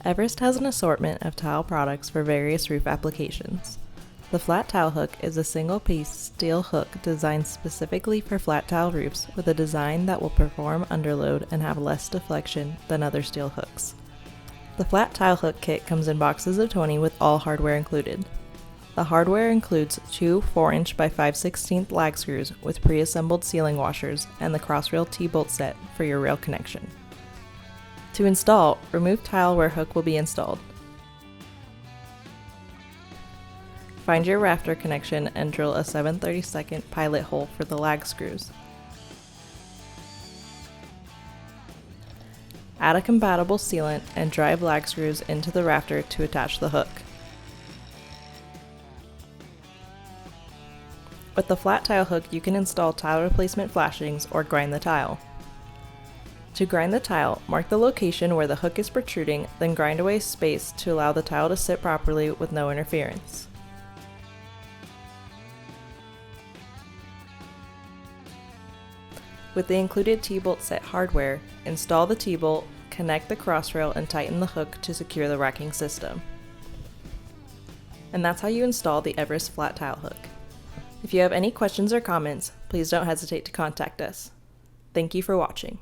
Everest has an assortment of tile products for various roof applications. The flat tile hook is a single-piece steel hook designed specifically for flat tile roofs with a design that will perform under load and have less deflection than other steel hooks. The flat tile hook kit comes in boxes of 20 with all hardware included. The hardware includes two 4-inch by 5/16 lag screws with pre-assembled sealing washers and the crossrail T-bolt set for your rail connection. To install, remove tile where hook will be installed. Find your rafter connection and drill a 7/32 pilot hole for the lag screws. Add a compatible sealant and drive lag screws into the rafter to attach the hook. With the flat tile hook, you can install tile replacement flashings or grind the tile. To grind the tile, mark the location where the hook is protruding, then grind away space to allow the tile to sit properly with no interference. With the included T-bolt set hardware, install the T-bolt, connect the crossrail, and tighten the hook to secure the racking system. And that's how you install the Everest flat tile hook. If you have any questions or comments, please don't hesitate to contact us. Thank you for watching.